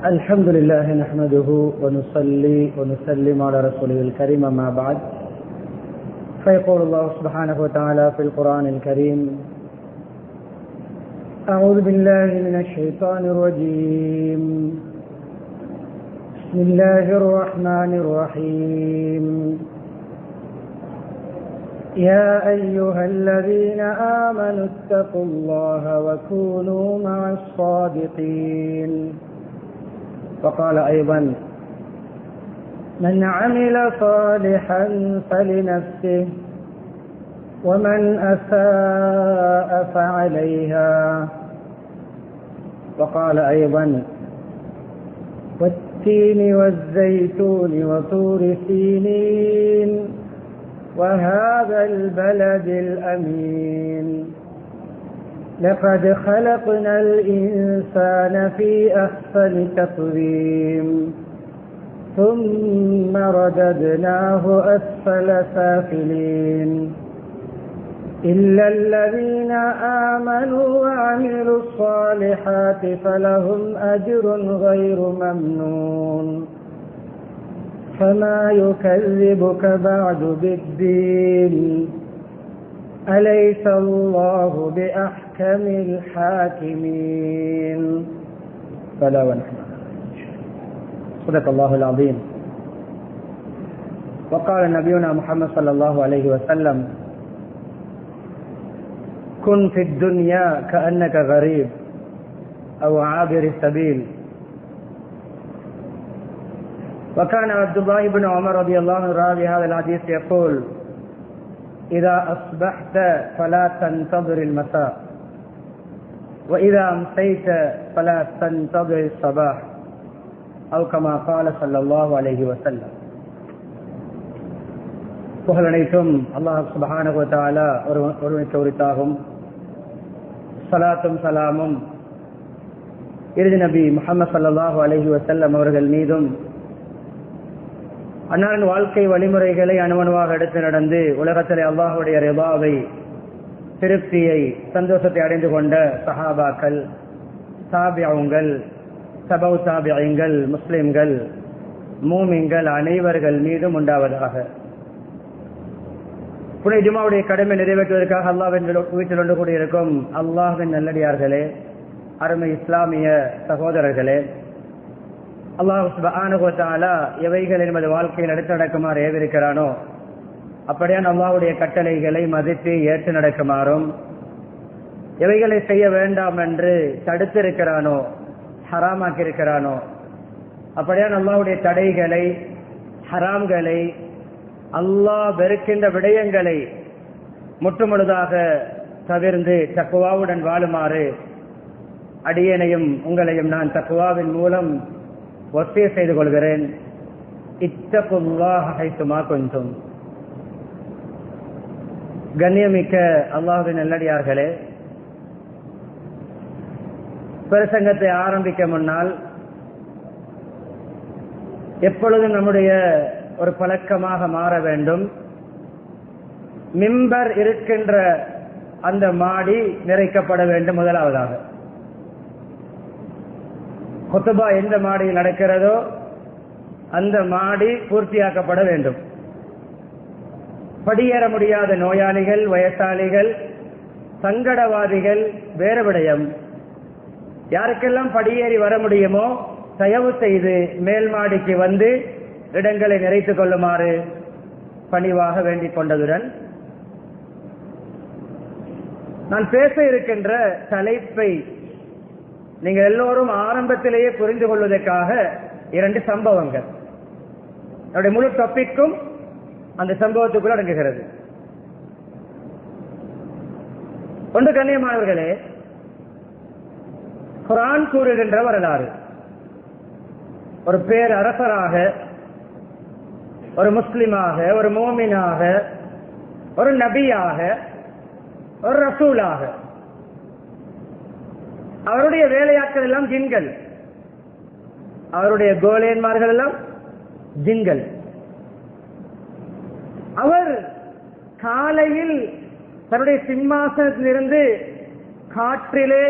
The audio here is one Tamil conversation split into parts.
الحمد لله نحمده ونصلي ونسلم على رسوله الكريم ما بعد فيقول الله سبحانه وتعالى في القرآن الكريم أعوذ بالله من الشيطان الرجيم بسم الله الرحمن الرحيم يا أيها الذين آمنوا اتقوا الله وكونوا مع الصادقين وقال أيضا من عمل صالحا فلنفسه ومن أساء فعليها وقال أيضا والتين والزيتون وطور سينين وهذا البلد الأمين لقد خلقنا الإنسان في أحسن تقويم ثم رددناه أسفل سافلين إلا الذين آمنوا وعملوا الصالحات فلهم أجر غير ممنون فما يكذبك بعد بالدين أليس الله بأحكم الحاكمين فلا ونحن صدق الله العظيم وقال نبينا محمد صلى الله عليه وسلم كن في الدنيا كأنك غريب أو عابر السبيل وكان عبد الله بن عمر رضي الله عنه راوي هذا الحديث يقول إذا أصبحت فلا تنتظر المساء وإذا أمسيت فلا تنتظر الصباح أو كما قال صلى الله عليه وسلم புகழனைத்தும் அல்லாஹ் சுப்ஹானஹு வ தஆலா ஒருவனுக்கு உரித்தாகும். ஸலாத்தும் ஸலாமும் இறுதி நபி முஹம்மது ஸல்லல்லாஹு அலைஹி வஸல்லம் அவர்கள் மீதும் அன்னாரின் வாழ்க்கை வழிமுறைகளை அணுவணுவாக எடுத்து நடந்து உலகத்திலே அல்லாஹுடைய ரிபாவை, திருப்தியை, சந்தோஷத்தை அடைந்து கொண்ட சஹாபாக்கள், தாபிஊன்கள், தபவு தாபிஈன்கள், முஸ்லிம்கள், மூமின்கள் அனைவர்கள் மீதும் உண்டாவதாக. புனித ஜும்ஆவுடைய கடமை நிறைவேற்றுவதற்காக அல்லாஹ்வின் வீட்டில் ஒன்று கூடியிருக்கும் அல்லாஹ்வின் நல்லடியார்களே, அருமை இஸ்லாமிய சகோதரர்களே, அல்லாஹ் சுப்ஹானஹு வ தஆலா எவைகள் நமது வாழ்க்கையில் எடுத்து நடக்குமாறு ஏவிருக்கிறானோ அப்படியான அல்லாஹ்வுடைய கட்டளைகளை மதித்து ஏற்று நடக்குமாறும், எவைகளை செய்ய வேண்டாம் என்று தடுத்திருக்கிறானோ, ஹராமாக்கி இருக்கிறானோ அப்படியான அல்லாஹ்வுடைய தடைகளை, ஹராம்களை, அல்லாஹ் வெறுக்கின்ற விடயங்களை முற்றுமுழுதாக தவிர்ந்து தக்வாவுடன் வாழுமாறு அடியேனையும் உங்களையும் நான் தக்வாவின் மூலம் வசிய செய்து கொள்கிறேன். இத்தகுல்லாஹ ஹைசுமா குன்தும். கண்ணியமிக்க அல்லாஹ்வின் நல்லடியார்களே, பிரசங்கத்தை ஆரம்பிக்க முன்னால் எப்பொழுதும் நம்முடைய ஒரு பழக்கமாக மாற வேண்டும், மிம்பர் இருக்கின்ற அந்த மாடி நிறைக்கப்பட வேண்டும். முதலாவதாக குத்துபா எந்த மாடியில் நடக்கிறதோ அந்த மாடி பூர்த்தியாக்கப்பட வேண்டும். படியேற முடியாத நோயாளிகள், வயசாளிகள், சங்கடவாதிகள் வேறு விடயம். யாருக்கெல்லாம் படியேறி வர முடியுமோ தயவு செய்து மேல் மாடிக்கு வந்து இடங்களை நிறைத்துக் கொள்ளுமாறு பணிவாக வேண்டிக் கொண்டதுடன், நான் பேச இருக்கின்ற தலைப்பை நீங்கள் எல்லோரும் ஆரம்பத்திலேயே புரிந்து கொள்வதற்காக 2 சம்பவங்கள், என்னுடைய முழு டாபிக்கும் அந்த சம்பவத்துக்குள் அடங்குகிறது. ஒன்று, கண்ணியமானவர்களே, குர்ஆன் கூறுகின்ற வரலாறு. ஒரு பேர் அரசராக, ஒரு முஸ்லிமாக, ஒரு மோமினாக, ஒரு நபியாக, ஒரு ரசூலாக, அவருடைய வேலையாட்கள் எல்லாம் ஜின்கள், அவருடைய கோலேன்மார்கள் எல்லாம் ஜின்கள். அவர் காலையில் தன்னுடைய சிம்மாசனத்திலிருந்து காற்றிலே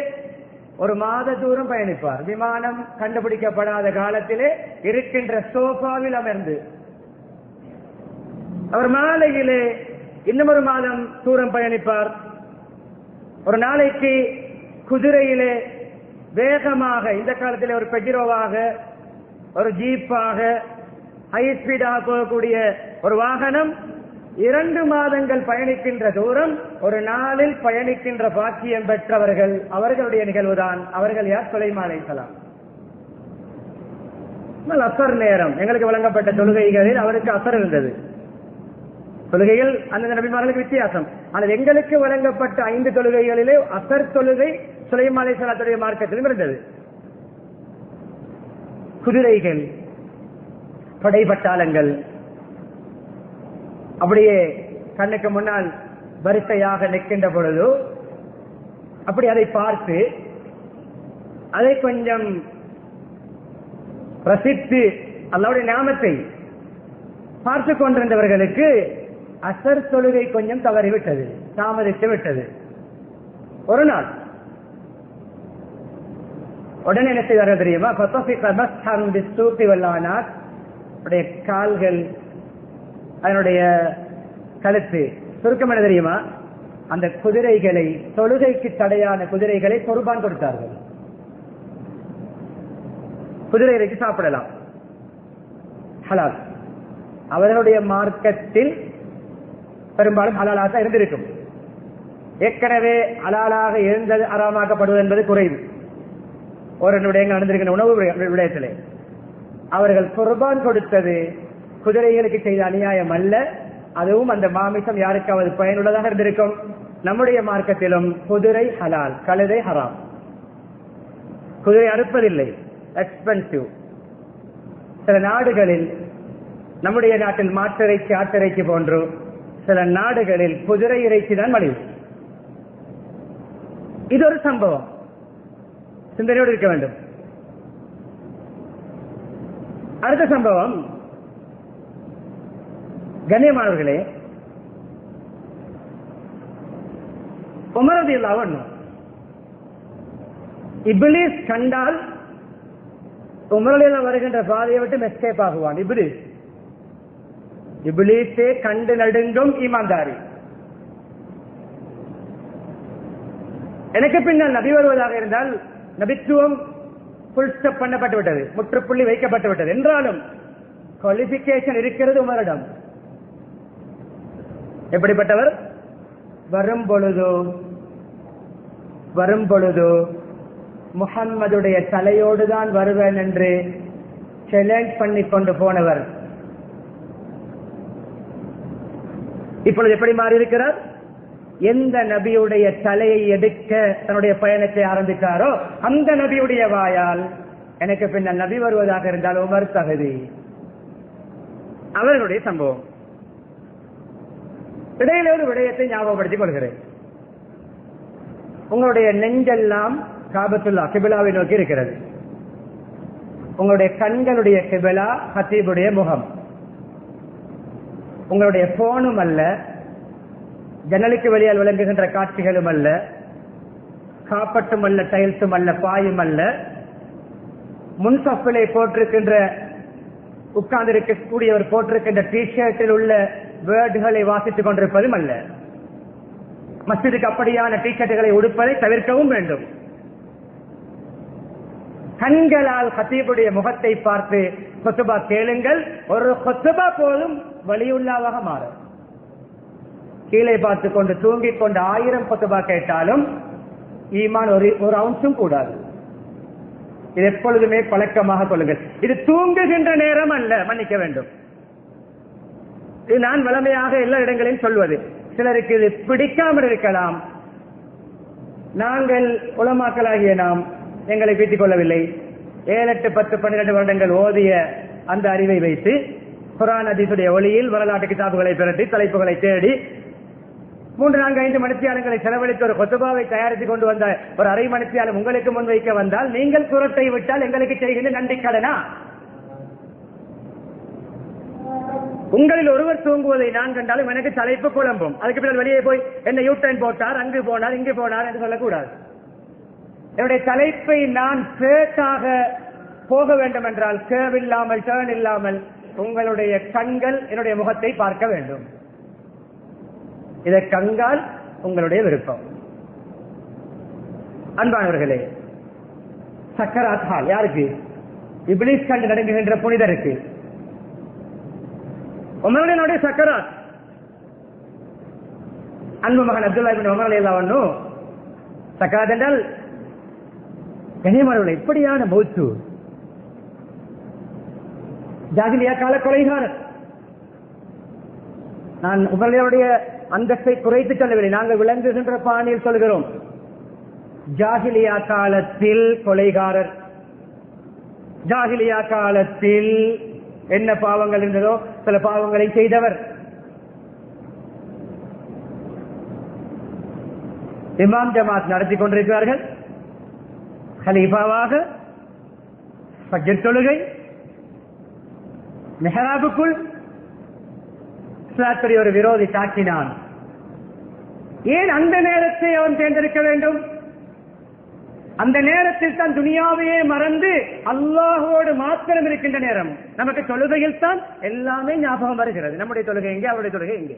ஒரு மாத தூரம் பயணிப்பார். விமானம் கண்டுபிடிக்கப்படாத காலத்திலே இருக்கின்ற சோஃபாவில் அமர்ந்து அவர் மாலையிலே இன்னும் ஒரு மாதம் தூரம் பயணிப்பார். ஒரு நாளைக்கு குதிரையிலே வேகமாக, இந்த காலத்திலே ஒரு பெஜிரோவாக, ஒரு ஜீப்பாக, ஹை ஸ்பீடாக போகக்கூடிய ஒரு வாகனம் 2 மாதங்கள் பயணிக்கின்ற தூரம் ஒரு நாளில் பயணிக்கின்ற பாக்கியம் பெற்றவர்கள். அவர்களுடைய நிகழ்வுதான். அவர்கள் யார்? சுலைமான் அலைஹிஸ்ஸலாம். அசர் நேரம் எங்களுக்கு வழங்கப்பட்ட தொழுகைகளில் அவருக்கு அசர் இருந்தது. தொழுகைகள் அந்த நபிமார்களுக்கு வித்தியாசம். ஆனால் எங்களுக்கு வழங்கப்பட்ட 5 தொழுகைகளிலே அசர் தொழுகை சுலைமான் அலைஹிஸ்ஸலாத்துடைய மார்க்கத்திலும் இருந்தது. குதிரைகள், படைபட்டாளங்கள் அப்படியே கண்ணுக்கு முன்னால் வரிசையாக நிற்கின்ற பொழுது அப்படி அதை பார்த்து அதை கொஞ்சம் ரசித்து அல்லாஹ்வுடைய நாமத்தை பார்த்து கொண்டிருந்தவர்களுக்கு அசர் தொழுகை கொஞ்சம் தவறிவிட்டது, தாமதித்து விட்டது. ஒரு நாள் உடனே என்ன செய்வார்கள் தெரியுமா? கால்கள், அதனுடைய கழுத்து சுருக்கம் என்ன தெரியுமா? அந்த குதிரைகளை, தொழுகைக்கு தடையான குதிரைகளை குர்பான் கொடுத்தார்கள். குதிரைகளுக்கு சாப்பிடலாம், ஹலால். அவர்களுடைய மார்க்கத்தில் பெரும்பாலும் ஹலாலாக இருந்திருக்கும். ஏற்கனவே ஹலாலாக இருந்தது அறாமாக்கப்படுவது என்பது குறைவு. ஒரு நடந்திருக்கிற உணவு விடயத்திலே அவர்கள் குர்பான் கொடுத்தது குதிரைகளுக்கு செய்த அநியாயம் அல்ல. அதுவும் அந்த மாமிசம் யாருக்காவது பயனுள்ளதாக இருந்திருக்கும். நம்முடைய மார்க்கத்திலும் குதிரை ஹலால், கழுதை ஹராம். குதிரை அறுப்பதில்லை, எக்ஸ்பென்சிவ். சில நாடுகளில், நம்முடைய நாட்டில் மாட்டிறைச்சி, ஆட்டிறைச்சி போன்று சில நாடுகளில் குதிரை இறைச்சி தான் மலிவு. இது ஒரு சம்பவம், சிந்தனையோடு இருக்க வேண்டும். அடுத்த சம்பவம், கண்ணியமானவர்களே, உமர் ரலியல்லாஹு அன்ஹு இப்லீஸ் கண்டால் உமர் ரலியல்லாஹு வருகின்ற பாதையை விட்டு எஸ்கேப் ஆகுவான். இப்லீஸே கண்டு நடுங்கும் ஈமான்தாரி. எனக்கு பின்னால் நபி வருவதாக இருந்தால் நபித்துவம் புல் ஸ்டாப் பண்ணப்பட்டு விட்டது, முற்றுப்புள்ளி வைக்கப்பட்டு விட்டது. என்றாலும் குவாலிபிகேஷன் இருக்கிறது உமரிடம். எப்படிப்பட்டவர்? வரும் பொழுது முஹம்மதுடைய தலையோடுதான் வருவேன் என்று சேலஞ்ச் பண்ணி கொண்டு போனவர். இப்பொழுது எப்படி மாறி இருக்கிறார்? எந்த நபியுடைய தலையை எடுக்க தன்னுடைய பயணத்தை ஆரம்பித்தாரோ அந்த நபியுடைய வாயால் எனக்கு பின்னால் நபி வருவதாக இருந்தால் உமர் தகுதி. அவர்களுடைய சம்பவம். இடையில ஒரு விடயத்தை ஞாபகப்படுத்திக் கொள்கிறேன். உங்களுடைய நெஞ்செல்லாம் காபத்துல்லா கிபிலாவை நோக்கி இருக்கிறது. உங்களுடைய கண்களுடைய கிபிலா ஹத்தீபுடைய முகம். உங்களுடைய போனும் அல்ல, ஜன்னலுக்கு வெளியால் விளங்குகின்ற காட்சிகளும் அல்ல, காப்பட்டும் அல்ல, டைல்ஸும் அல்ல, பாயும் அல்ல, முன்சப்பிலை போட்டிருக்கின்ற உட்கார்ந்திருக்கக்கூடியவர் போட்டிருக்கின்ற டிஷர்ட்டில் உள்ள வேர்டுகளை வாசித்துக் கொண்டிருப்பதும் அல்ல. மஸ்ஜிதுக்கு அப்படியான டிஷர்ட்டுகளை உடுப்பதை தவிர்க்கவும் வேண்டும். கண்களால் ஹத்தீபுடைய முகத்தை பார்த்து கொத்துபா கேளுங்கள். ஒரு கொத்துபா போதும் வலியுள்ளாவாக மாறும். கீழே பார்த்து கொண்டு தூங்கிக் கொண்டு 1000 கொத்துபா கேட்டாலும் ஈமான் ஒரு அவுன்ஸும் கூடாது. இது எப்பொழுதுமே பழக்கமாக கொள்ளுங்கள். இது தூங்குகின்ற நேரம் அல்ல, மன்னிக்க வேண்டும். இது நான் வளமையாக எல்லா இடங்களிலும் சொல்வது. சிலருக்கு இது பிடிக்காமல் இருக்கலாம். நாங்கள் உலமாக்களாகிய நாம் எங்களை வீட்டிக் கொள்ளவில்லை. 7, 8, 10, 12 வருடங்கள் ஓதிய அந்த அறிவை வைத்து குர்ஆன் ஹதீஸுடைய ஒளியில் வரலாற்று கிதாபுகளை திரட்டி தலைப்புகளை தேடி 3, 4, 5 மணித்தியாலங்களை செலவழித்து ஒரு கொத்துபாவை தயாரித்துக் கொண்டு வந்த ஒரு அரை மணித்தியாலம் உங்களுக்கு முன்வைக்க வந்தால் நீங்கள் குரட்டை விட்டால் எங்களுக்கு செய்கின்ற நன்றி கடனா? உங்களில் ஒருவர் தூங்குவதை நான் கண்டாலும் எனக்கு தலைப்பு குழம்பும். அதுக்கு பின்னால் வெளியே போய் என்ன யூ டர்ன் போட்டார், அங்கு போனார், இங்கு போனார் என்று சொல்லக்கூடாது. என்னுடைய தலைப்பை நான் கேட்டாக போக வேண்டும் என்றால் கேவில்லாமல் டேர்ன் இல்லாமல் உங்களுடைய கண்கள் என்னுடைய முகத்தை பார்க்க வேண்டும். இதை கண்டால் உங்களுடைய விருப்பம். அன்பானவர்களே, சக்கராத் ஹால் யாருக்கு? இப்லீஸ் கண்டு நடுங்குகின்ற புனிதருக்கு. உமருடைய சக்கராத். அன்பு மகன் அப்துல்லா இப்னு உமர் ரலியல்லாஹு அன்ஹு சக்கராத் என்றால் கனிமரவர்கள் எப்படியான மௌத்து. ஜாகிலியா கால கொலைகாரர். நான் உங்களுடைய அந்தஸ்தை குறைத்து சொல்லவில்லை, நாங்கள் விளங்குகின்ற பாணியில் சொல்கிறோம். ஜாகிலியா காலத்தில் கொலைகாரர். ஜாகிலியா காலத்தில் என்ன பாவங்கள் இருந்ததோ சில பாவங்களை செய்தவர். இமாம் ஜமாத் நடத்தி கொண்டிருக்கிறார்கள். ஹலீஃபாவாக ஃபஜ்ர் தொழுகை, மெஹராபுக்குள் ஒரு விரோதி தாக்கினான். ஏன் அந்த நேரத்தை அவன் தேர்ந்தெடுக்க வேண்டும்? அந்த நேரத்தில் தான் துனியாவையே மறந்து அல்லாஹோடு மாத்திரம் இருக்கின்ற நேரம். நமக்கு தொழுகையில் தான் எல்லாமே ஞாபகம் வருகிறது. நம்முடைய தொழுகை எங்கே, அவருடைய தொழுகை எங்கே?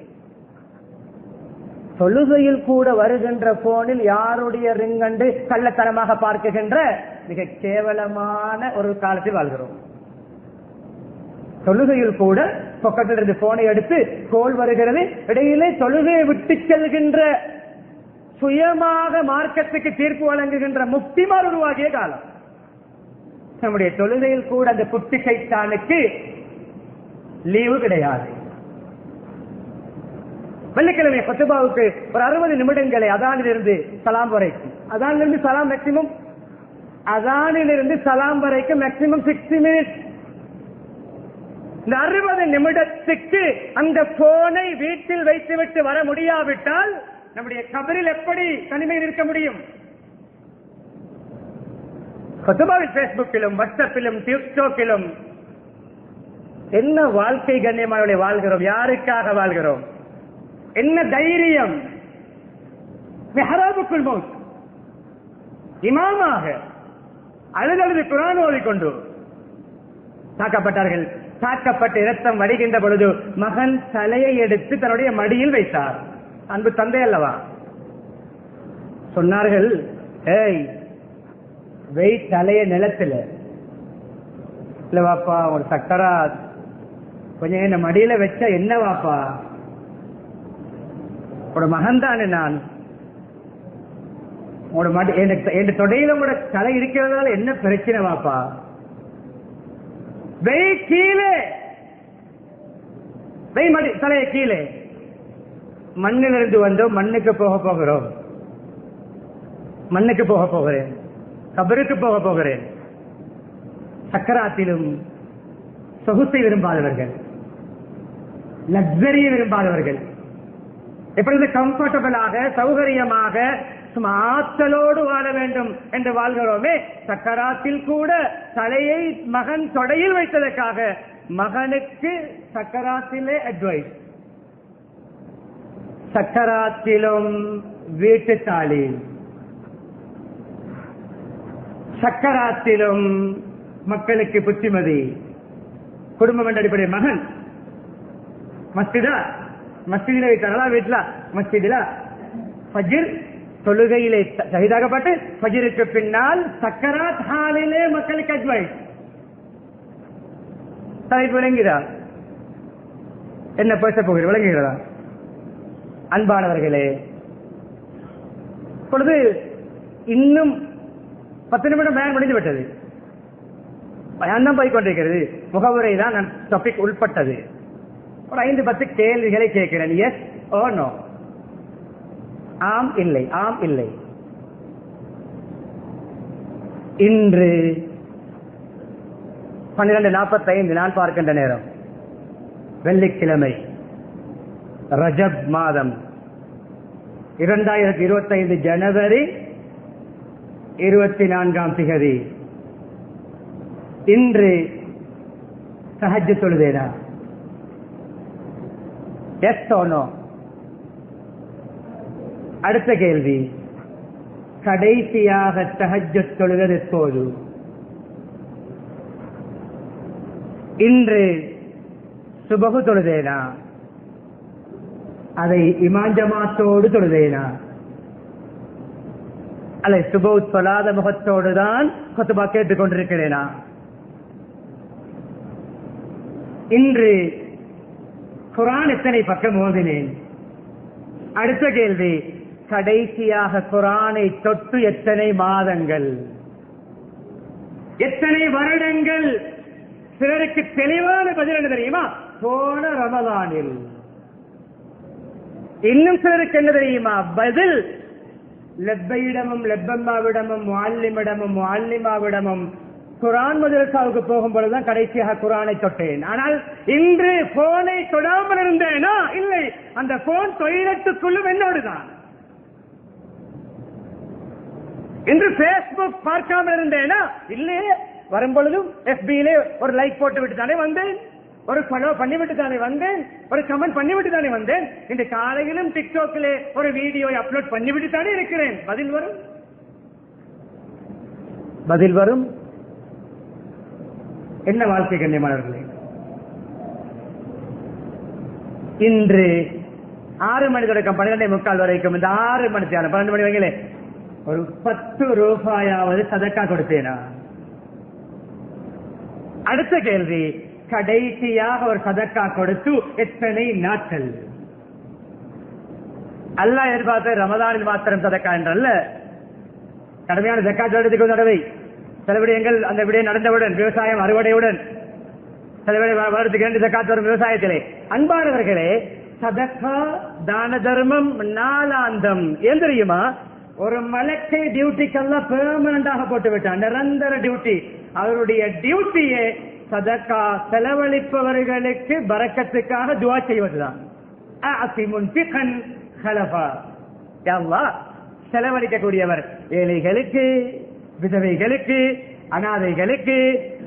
தொழுகையில் கூட வருகின்ற போனில் யாருடைய ரிங்கண்டு கள்ளத்தனமாக பார்க்குகின்ற மிக கேவலமான ஒரு காலத்தில் வாழ்கிறோம். தொழுகையில் கூட பக்கத்தில் இருந்து போனை எடுத்து கோல் வருகிறது. இடையிலே தொழுகையை விட்டு செல்கின்ற சுயமாக மார்க்கத்துக்கு தீர்ப்பு வழங்குகின்ற முக்திமார் உருவாகிய காலம். நம்முடைய தொழுகையில் கூட அந்த குட்டி சைத்தானுக்கு லீவு கிடையாது. வெள்ளிக்கிழமை ஃபத்வாவுக்கு ஒரு 60 நிமிடங்களை அதானிலிருந்து சலாம் வரைக்கும், அதானிலிருந்து சலாம் மேக்சிமம், அதானிலிருந்து சலாம் வரைக்கும் மேக்சிமம் 60 மினிட்ஸ். இந்த 60 நிமிடத்துக்கு அந்த போனை வீட்டில் வைத்துவிட்டு வர முடியாவிட்டால் நம்முடைய கபரில் எப்படி தனிமையில் இருக்க முடியும்? பேஸ்புக்கிலும் வாட்ஸ்அப்பிலும் டிக்டாக்கிலும் என்ன வாழ்க்கை கண்ணியமான வாழ்கிறோம்? யாருக்காக வாழ்கிறோம்? என்ன தைரியம்? மெஹராபுக்குள் மௌத் இமாமாக அழுதழுது குர்ஆன் ஓதிக்கொண்டு தாக்கப்பட்டார்கள். தாக்கப்பட்டு இரத்தம் வடிகின்ற பொழுது மகன் தலையை எடுத்து தன்னுடைய மடியில் வைத்தார். அன்பு தந்தை அல்லவா? சொன்னார்கள், ஏய் வெய் தலைய நிலத்துல இல்ல வாப்பா, ஒரு சக்கரா கொஞ்சம் என்ன மடியில வச்சா என்ன வாப்பா, ஒரு மகன் தானே நான், உங்களோட மடி என் தொடையில உங்களோட தலை இருக்கிறதால என்ன பிரச்சனை வாப்பா, வெய் கீழே, வெய் மடி தலைய கீழே. மண்ணிலிருந்து வந்தோம், மண்ணுக்கு போக போகிறோம், மண்ணுக்கு போக போகிறேன், கபருக்கு போக போகிறேன். சக்கராத்திலும் சொகுசை விரும்பாதவர்கள், லக்ஸரியை விரும்பாதவர்கள், எப்பொழுது கம்ஃபர்டபிளாக சௌகரியமாக ஆற்றலோடு வாழ வேண்டும் என்று வாழ்கிறோமே, சக்கராத்தில் கூட தலையை மகன் தொடையில் வைத்ததற்காக மகனுக்கு சக்கராத்திலே அட்வைஸ். சக்கராத்திலும் வீட்டு தாலி, சக்கராத்திலும் மக்களுக்கு புத்திமதி. குடும்பம் என்ற அடிப்படை மகன் மஸ்ஜிதா, மஸ்ஜிதில வைத்தாங்களா, வீட்டுல மஸ்ஜிதில ஃபஜ்ர் தொழுகையிலே ஷஹீதாகப்பட்டு ஃபஜ்ருக்கு பின்னால் சக்கராத் ஹாலிலே மக்களுக்கு அட்வைஸ். தலைப்பு விளங்குகிறா? என்ன பேச போகிற விளங்குகிறதா? அன்பானவர்களே, இப்பொழுது இன்னும் 10 நிமிடம் பயன் முடிந்து விட்டது. பயணம் போய்கொண்டிருக்கிறது. முகவுரை தான் டாபிக் உள்பட்டது. ஒரு 5-10 கேள்விகளை கேட்கிறேன். எஸ் ஓ நோ, ஆம் இல்லை, ஆம் இல்லை. இன்று 12:45 நான் பார்க்கின்ற நேரம், வெள்ளிக்கிழமை, ரஜப் மாதம் 2025 ஜனவரி 24ஆம் திகதி. இன்று தஹஜ்ஜுத் தொழுதேனா? Yes or no. அடுத்த கேள்வி, கடைசியாக தஹஜ்ஜத் தொழுவது எப்போது? இன்று சுபஹு தொழுதேனா? அதை இமாம் ஜமாத்தோடு தொழுதேனா? அல்ல சுபஹு தொழாத முகத்தோடு தான் குத்பா கேட்டுக் கொண்டிருக்கிறேனா? இன்று குர்ஆன் எத்தனை பக்கம் ஓதினேன்? அடுத்த கேள்வி, கடைசியாக குர்ஆனை தொட்டு எத்தனை மாதங்கள், எத்தனை வருடங்கள்? சிலருக்கு தெளிவான பதில் என்ன தெரியுமா? போன ரமலானில். இன்னும் சிலருக்கு என்ன தெரியுமா பதில்? லெப்பையிடமும் லெப்பம்மாவிடமும் முஅல்லிமிடமும் முஅல்லிமாவிடமும் குர்ஆன் மதரசாவுக்கு போகும் பொழுதுதான் கடைசியாக குர்ஆனை தொட்டேன். ஆனால் இன்று போனை தொடாமல் இருந்தேனா? இல்லை, அந்த போன் டொய்லெட்டுக்குள்ளும் என்னோடுதான். இன்று பேஸ்புக் பார்க்காமல் இருந்தேனா? இல்லையே, வரும்பொழுதும் FB-லே ஒரு லைக் போட்டு விட்டு தானே வந்தேன், ஒரு ஃபாலோ பண்ணிவிட்டு தானே வந்தேன், ஒரு கமெண்ட் பண்ணிவிட்டு தானே வந்தேன். இந்த காலையிலும் டிக்டாக்ல ஒரு வீடியோ அப்லோட் பண்ணிவிட்டு தானே இருக்கிறேன். பதில் வரும், பதில் வரும். என்ன வாழ்க்கை கண்ணியமானவர்களே! இன்று 6 மணி தொடக்கம் 12:45 வரைக்கும், இந்த 6 மணி நேரம் 12 மணி வரையிலே ஒரு 10 ரூபாயாவது சதக்கா கொடுத்தேனா? அடுத்த கேள்வி, கடைசியாக ஒரு சதக்கா கொடுத்து எத்தனை நாட்கள்? அல்லாஹ் எதிர்பார்த்த ரமதானில் மாத்திரம் சதக்கா என்றல்ல, கடுமையான ஜக்காத் எடுத்துக்கொண்ட தடவை சில விடயங்கள், அந்த விடயம் நடந்தவுடன் விவசாயம் அறுவடையுடன் சில வருடத்துக்கு 2 ஜக்காத் வரும் விவசாயத்திலே. அன்பானவர்களே, சதக்கா தான தர்மம் நாளாந்தம் ஏன் தெரியுமா? ஒரு மலக்கை டியூட்டிக்கெல்லாம் பெர்மனண்டாக போட்டு விட்டான், நிரந்தர டியூட்டி. அவருடைய டியூட்டியே சதக்கா செலவழிப்பவர்களுக்கு பரக்கத்துக்காக துஆ செய்வதுதான். செலவழிக்கக்கூடியவர் ஏழைகளுக்கு, விதவைகளுக்கு, அனாதைகளுக்கு,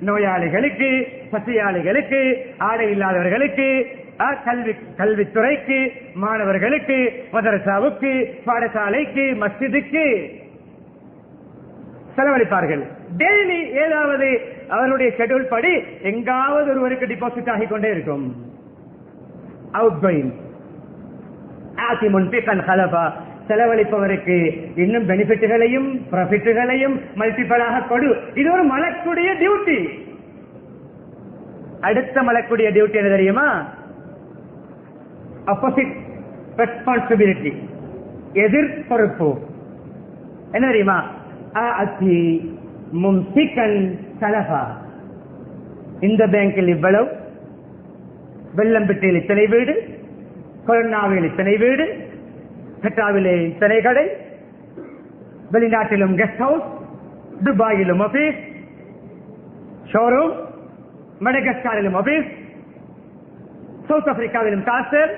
நோயாளிகளுக்கு, பசியாளிகளுக்கு, ஆடை இல்லாதவர்களுக்கு, கல்வித்துறைக்கு, மாணவர்களுக்கு, மதரசாவுக்கு, பாடசாலைக்கு, மஸ்ஜிதுக்கு செலவழிப்பார்கள். டெய்லி ஏதாவது அவருடைய ஷெட்யூல் படி எங்காவது ஒருவருக்கு டிபாசிட் ஆகிக் கொண்டே இருக்கும். Out going. செலவழிப்பவருக்கு இன்னும் பெனிஃபிட்டுகளையும் ப்ராஃபிட்டுகளையும் மல்டிபிளாக கொடு. இது ஒரு மலக்குடைய டியூட்டி. அடுத்த மலக்குடைய டியூட்டி என்ன தெரியுமா? ஆப்போசிட் ரெஸ்பான்சிபிலிட்டி, எதிர் பொறுப்பு. என்ன தெரியுமா? இந்த பேங்கில் இவ்வளவு, வெள்ளம்பிட்டியில் இத்தனை வீடு, கொரோனாவில் இத்தனை வீடு, பெட்ராவிலே இத்தனை கடை, வெளிநாட்டிலும் கெஸ்ட் ஹவுஸ், துபாயிலும் ஆபீஸ், ஷோரூம், மடகஸ்காரிலும் ஆபீஸ், சவுத் ஆப்பிரிக்காவிலும் காசர்,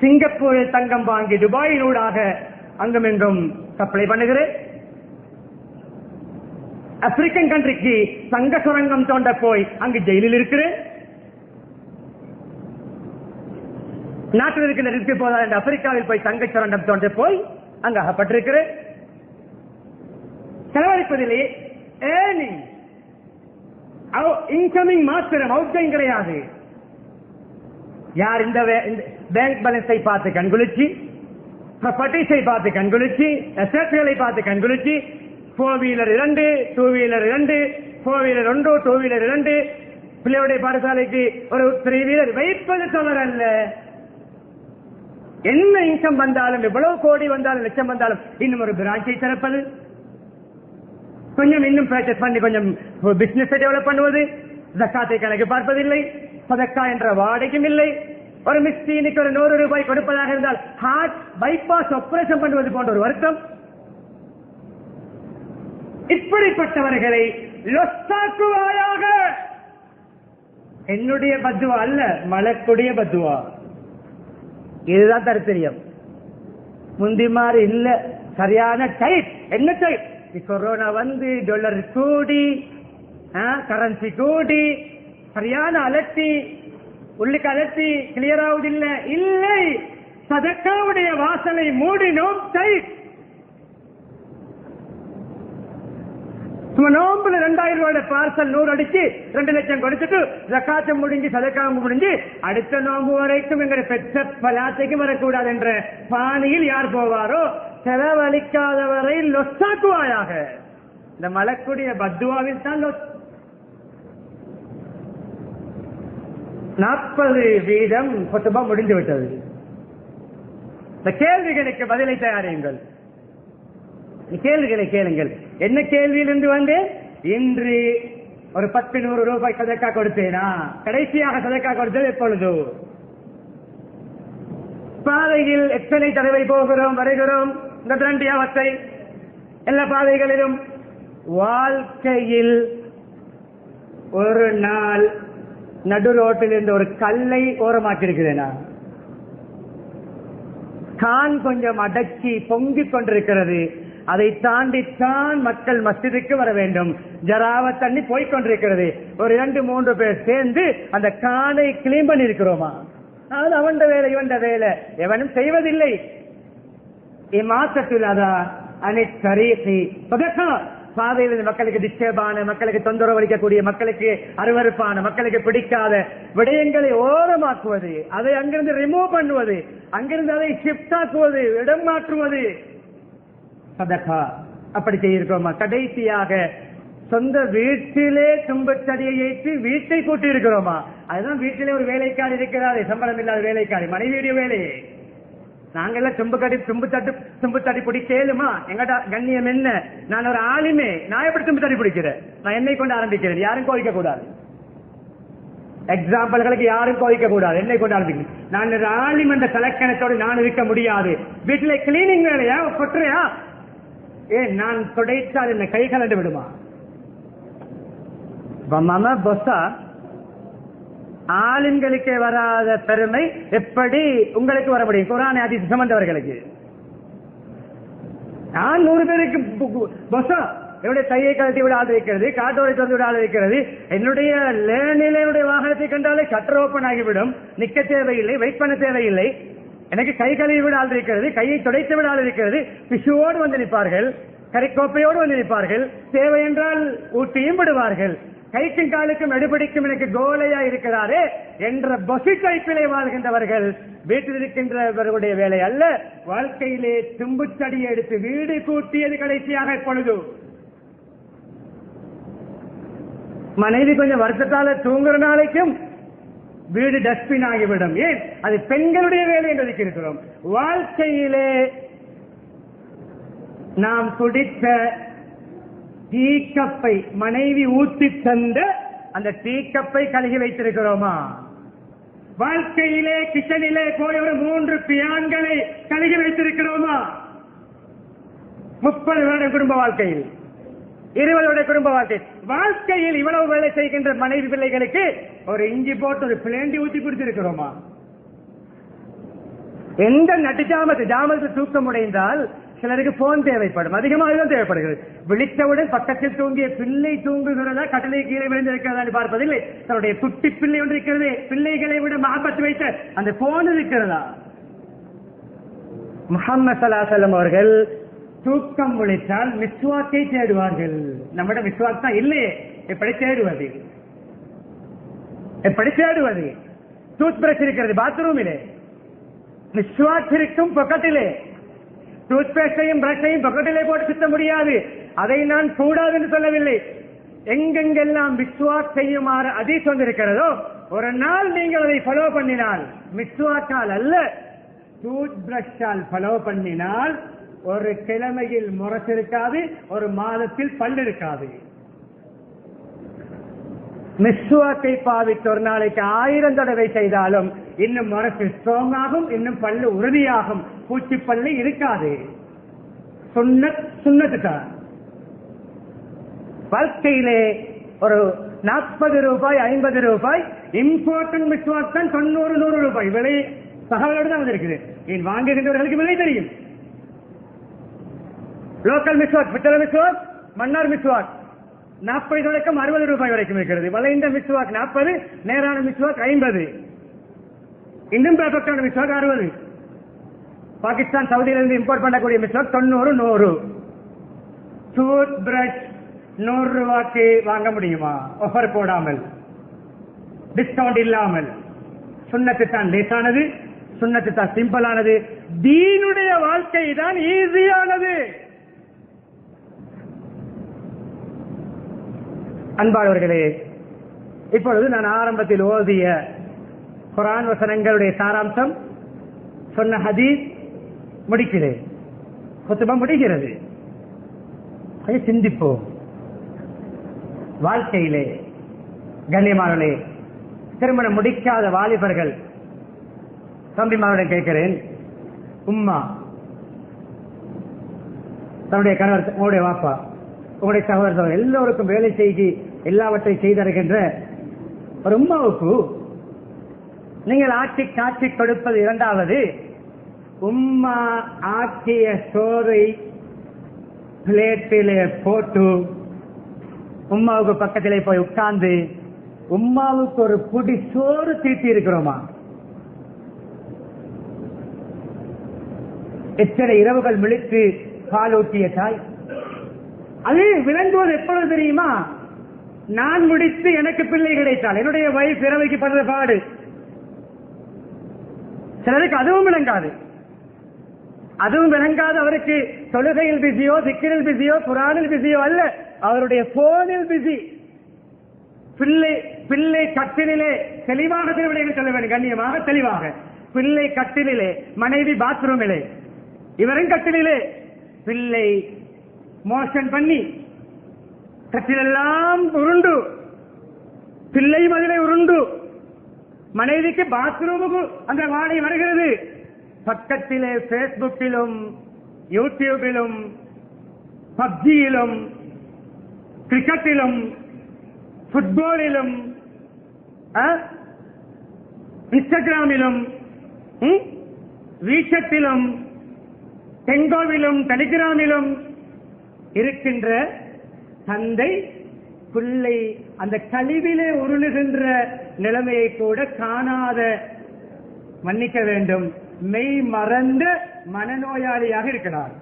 சிங்கப்பூரில் தங்கம் வாங்கி துபாயினூடாக அங்குமெங்கும் சப்ளை பண்ணுகிறேன். ஆப்பிரிக்கன் கண்ட்ரிக்கு தங்க சுரங்கம் தோண்ட போய் அங்கு ஜெயிலில் இருக்கிறேன். நாட்டில் இருக்கிற ரிஸ்க் போதா என்று ஆப்பிரிக்காவில் போய் தங்க சுரங்கம் தோண்ட போய் அங்கு அகப்பட்டிருக்கிறேன். செலவழிப்பதிலே ஏர்னிங், இன்கமிங் மாத்திரம், அவுட் கோயிங் கிடையாது. யார் இந்த பேங்க் பேலன்ஸை பார்த்து கண்குளிச்சு, ப்ராப்பர்ட்டிஸை பார்த்து கண்குளிச்சு, அசெட்களை பார்த்து கண்குளிச்சு, 4 வீலர் 2, 2 வீலர் 2, 4 வீலர் 1, 2 வீலர் 2, பிள்ளையுடைய பாடசாலைக்கு ஒரு 3 வீலர் வைப்பது தவறல்ல. என்ன இன்கம் வந்தாலும், எவ்வளவு கோடி வந்தாலும், லட்சம் வந்தாலும், இன்னும் ஒரு பிரான்ச்சை திறப்பது, கொஞ்சம் இன்னும் பர்ச்சேஸ் பண்ணி கொஞ்சம் பிசினஸ் டெவலப் பண்ணுவது, ஜக்காத்தை கணக்கு பார்ப்பதில்லை, சதக்கா என்ற வாடகையும் இல்லை. ஒரு மிஸ்கீனுக்கு ஒரு 100 ரூபாய் கொடுப்பதாக இருந்தால் ஹார்ட் பைபாஸ் ஆபரேஷன் பண்ணுவது போன்ற ஒரு வருத்தம். இப்படிப்பட்டவர்களை லொஸ்தாக்குவாயாக. என்னுடைய பத்துவா அல்ல, மலக்குடைய பத்துவா. இதுதான் தரித்திரியம். முந்தி மாதிரி இல்ல, சரியான டைட். என்ன டைட்? கொரோனா வந்து டாலர் கூடி, கரன்சி கூடி, சரியான அலட்டி, உள்ளுக்கு அலட்டி கிளியர் ஆகுதில்லை. இல்லை, சதக்காவுடைய வாசலை மூடினோம். நோம்புல 2000 ரூபாய் பார்சல் 100 அடிச்சு 2 லட்சம் கொடுத்துட்டு ஜக்காத்து முடிஞ்சு சதக்காவும் முடிஞ்சு அடுத்த நோம்பு வரைக்கும் எங்க பெற்ற பலாத்தைக்கு வரக்கூடாது என்ற பாணியில் யார் போவாரோ செலவழிக்காதவரை லொஸ்டாக்குவாயாக. இந்த மலக்குடைய பத்துவாவில் தான் 40% கொத்துபா முடிந்து விட்டது. இந்த கேள்விகளுக்கு பதிலை தயாரியுங்கள். கேள்விகளை கேளுங்கள். என்ன கேள்வியிலிருந்து வந்து இன்று ஒரு 10-100 ரூபாய் சதக்கா கொடுத்தேனா? கடைசியாக சதக்கா கொடுத்தது எப்பொழுது? பாதையில் எத்தனை தடவை போகிறோம் வருகிறோம்? இந்த திரண்டிய அவஸ்தை எல்லா பாதைகளிலும். வாழ்க்கையில் ஒரு நாள் நடு ரோட்டில் இருந்து ஒரு கல்லை ஓரமாக்கியிருக்கிறேனா? கான் கொஞ்சம் அடக்கி பொங்கிக் கொண்டிருக்கிறது. அதை தாண்டித்தான் மக்கள் மஸ்ஜிதுக்கு வர வேண்டும். ஜராவ தண்ணி போய்கொண்டிருக்கிறது. ஒரு 2-3 பேர் சேர்ந்து அந்த கானை கிளீன் பண்ணி இருக்கிறோமா? அது அவன் வேலை, இவன் வேலை, எவனும் செய்வதில்லை. பாதையில் மக்களுக்கு டிஸ்டர்பான, மக்களுக்கு தொந்தரவு அளிக்கக்கூடிய, மக்களுக்கு அருவருப்பான, மக்களுக்கு பிடிக்காத விடயங்களை ஓரமாக்குவது, அதை அங்கிருந்து ரிமூவ் பண்ணுவது, அங்கிருந்து அதை ஷிப்ட் ஆக்குவது, இடம் மாற்றுவது சதகா. அப்படி செய்திருக்கோமா? கடைசியாக சொந்த வீட்டிலே தும்பச்சடியை ஏற்றி வீட்டை கூட்டி இருக்கிறோமா? அதுதான் வீட்டிலே ஒரு வேலைக்காரி இருக்கிறாரே, சம்பளம் இல்லாத வேலைக்காரி, மனைவியுடைய வேலையே. நாங்கெல்லாம் தும்பு தட்டி பிடிக்கலுமா? எங்கட கண்ணியம் என்ன? நான் ஒரு ஆளுமே, நான் எப்படி தும்பு தட்டி பிடிக்கிறேன்? நான் என்னை கொண்டு ஆரம்பிக்கிறேன். யாரும் கோவிக்க கூடாது. எக்ஸாம்பிள்களுக்கு யாரும் கோவிக்க கூடாது. என்னை கொண்டு ஆரம்பிக்கிறேன். நான் ஒரு ஆளும் என்ற தலைக்கணத்தோடு நான் இருக்க முடியாது. வீட்டிலே கிளீனிங் வேலையா கொட்டுறையா? ஏன் நான் துடைத்தால் என்ன கை கலந்து விடுமா? ஆளுங்களுக்கே வராத பெருமை எப்படி உங்களுக்கு வர முடியும்? குர்ஆன் ஹதீஸ் சம்பந்தவர்களுக்கு. நான் 100 பேருக்கு பொசா என்னுடைய கையை கழட்டி விட ஆள் இருக்கிறது, காட்டோரை திறந்து விட ஆள் இருக்கிறது. என்னுடைய லேனில் என்னுடைய வாகனத்தை கண்டாலே ஷட்டர் ஓபன் ஆகிவிடும். நிக்க தேவையில்லை, வெயிட் பண்ண தேவையில்லை. எனக்கு கை கழுவி விட ஆள் இருக்கிறது, கையை துடைத்து விட ஆள் இருக்கிறது. பிஷுவோடு வந்து நிற்பார்கள், கறிக்கோப்பையோடு வந்து நிற்பார்கள். தேவை என்றால் ஊட்டியும் விடுவார்கள். கைக்கும் காலுக்கும் எடுபிடிக்கும் எனக்கு கோலையா இருக்கிறாரே என்ற பசி டைப்பிலே வாழ்கின்றவர்கள் வீட்டில் இருக்கின்றவர்களுடைய வேலை அல்ல. வாழ்க்கையிலே தும்புச்சடியை எடுத்து வீடு கூட்டியது கடைசியாக இப்பொழுது. மனைவி கொஞ்சம் வருஷத்தால தூங்குற நாளைக்கும் வீடு டஸ்ட்பின் ஆகிவிடும். ஏன்? அது பெண்களுடைய வேலை என்று இருக்கிறோம். வாழ்க்கையிலே நாம் குடித்த டீக்கப்பை மனைவி ஊற்றி தந்த அந்த டீக்கப்பை கழுகி வைத்திருக்கிறோமா? வாழ்க்கையிலே கிச்சனிலே போய் ஒரு 3 பியான்களை கழுகி வைத்திருக்கிறோமா? 30 வருட குடும்ப வாழ்க்கையில், 20 வருட குடும்ப வாழ்க்கை வாழ்க்கையில் இவ்வளவு வேலை செய்கின்ற மனைவி பிள்ளைகளுக்கு ஒரு இஞ்சி போட்டு ஒரு பிளேண்டி ஊற்றி கொடுத்திருக்கிறோமா? எந்த ஜாமத்து தூக்கம் உடைந்தால் சிலருக்கு போன் தேவைப்படும், அதிகமாக தேவைப்படுகிறது. விழித்தவுடன் பக்கத்தில் தூங்கிய பிள்ளை தூங்குகிறதா, கட்டளை கீழே விழுந்திருக்கிறதா பார்ப்பதில்லை. தன்னுடைய குட்டி பிள்ளை ஒன்று இருக்கிறது, பிள்ளைகளை விட மஹப்பத் வைத்த அந்த போன் இருக்கிறதா? முஹம்மது ஸல்லல்லாஹு அலைஹி வஸல்லம் அவர்கள் தூக்கம் விழித்தால் மிஸ்வாக்கை தேடுவார்கள். நம்மிடம் மிஸ்வாக் தான் இல்லையே, எப்படி தேடுவது? எப்படி தேடுவது? டூத் பிரஷ் இருக்கிறது பாத்ரூமிலே, மிஸ்வாக் இருக்கும் பக்கத்திலே. டூத் பேஸ்டையும் பிரஷையும் பக்கத்திலே போட்டு சுத்த முடியாது. அதை நான் கூடாது என்று சொல்லவில்லை. எங்கெங்கெல்லாம் மிஸ்வாக் செய்யுமாறு ஹதீஸ் வந்திருக்கிறதோ ஒரு நாள் நீங்கள் அதை ஃபாலோ பண்ணினால், மிஸ்வாக்கால் அல்ல டூத் பிரஷால் ஃபாலோ பண்ணினால் ஒரு கிழமையில் முரசு இருக்காது, ஒரு மாதத்தில் பல் இருக்காது. மிஸ்வாக்கை பாவித்து ஒரு நாளைக்கு 1000 தடவை செய்தாலும் இன்னும் முரசு ஸ்ட்ராங் ஆகும், இன்னும் பல்லு உறுதியாகும், பூச்சி பல்லு இருக்காது. சுண்ணத்துக்காக வாழ்க்கையிலே ஒரு 40 ரூபாய் 50 ரூபாய் இம்பார்ட்டன்ட் மிஸ்வாக் தான் 90-100 ரூபாய் விலை தகவலோடு தான் வந்திருக்குது. ஏன் வாங்குகின்றவர்களுக்கு விலை தெரியும். லோக்கல் மிஸ்வாக், பித்தளை மிஸ்வாக், மன்னார் மிஸ்வாக் 40 தொடக்கம் 60 ரூபாய் வரைக்கும் இருக்கிறது. வளைந்த மிஸ்வாக் 40, நேரான மிஸ்வாக் 50, இன்னும் பெர்ஃபெக்டான மிஸ்வாக் 60. பாகிஸ்தான் சவுதியில இருந்து இம்போர்ட் பண்ணக்கூடிய மிஸ்வாக் 90 100. டூத் பிரஷ் 100 ரூபாய்க்கு வாங்க முடியுமா? ஆஃபர் போடாமல், டிஸ்கவுண்ட் இல்லாமல். சுன்னத்து தான் லேசானது, சுன்னத்து தான் சிம்பிளானது, தீனுடைய வாழ்க்கை தான் ஈஸியானது. அன்பானவர்களே, இப்பொழுது நான் ஆரம்பத்தில் ஓதிய குர்ஆன் வசனங்களுடைய சாராம்சம், சொன்ன ஹதீஸ் முடிக்கிறேன். குத்துபா முடிகிறது. அதை சிந்திப்போம். வாழ்க்கையிலே கண்ணியமானே, திருமணம் முடிக்காத வாலிபர்கள் தம்பிமாருடன் கேட்கிறேன், உம்மா தன்னுடைய கணவர், உங்களுடைய வாப்பா, உங்களுடைய சகோதரர் எல்லோருக்கும் வேலை செய்து எல்லாவற்றையும் செய்தருகின்ற ஒரு உம்மாவுக்கு நீங்கள் ஆட்சி காட்சி கொடுப்பது இரண்டாவது. உம்மா ஆக்கிய சோறை பிளேட்டிலே போட்டு உம்மாவுக்கு பக்கத்திலே போய் உட்கார்ந்து உம்மாவுக்கு ஒரு புடி சோறு தீட்டி இருக்கிறோமா? எத்தனை இரவுகள் விழித்து பால் ஊட்டிய தாய். அது விளங்குவது எப்பொழுது தெரியுமா? நான் முடித்து எனக்கு பிள்ளை கிடைத்தால், என்னுடைய வயசு இரவைக்கு படுற பாடு. சிலருக்கு அதுவும் விளங்காது. அதுவும் விளங்காது. அவருக்கு தொழுகையில் பிஸியோ, திக்கிரில் பிஸியோ, குர்ஆனில் பிஸியோ அல்ல, அவருடைய போனில் பிஸி. பிள்ளை கட்டிலே தெளிவாக திருவிடைகள் சொல்ல வேண்டும், கண்ணியமாக தெளிவாக. பிள்ளை கட்டிலே, மனைவி பாத்ரூமிலே, இவரும் கட்டிலே. பிள்ளை மோஷன் பண்ணி கட்டிலெல்லாம் உருண்டு, பிள்ளை மதிலை உருண்டு, மனைவிக்கு பாத்ரூமுக்கு அந்த வாடகை வருகிறது. பக்கத்திலே பேஸ்புக்கிலும், யூடியூபிலும், பப்ஜியிலும், கிரிக்கெட்டிலும், ஃபுட்பாலிலும், இன்ஸ்டாகிராமிலும், வீச்சத்திலும், டெங்கோவிலும், டெலிகிராமிலும் இருக்கின்ற தந்தை பிள்ளை அந்த கழிவிலே உருளுகின்ற நிலைமையை கூட காணாத, மன்னிக்க வேண்டும், மெய் மறந்த மனநோயாளியாக இருக்கிறார்.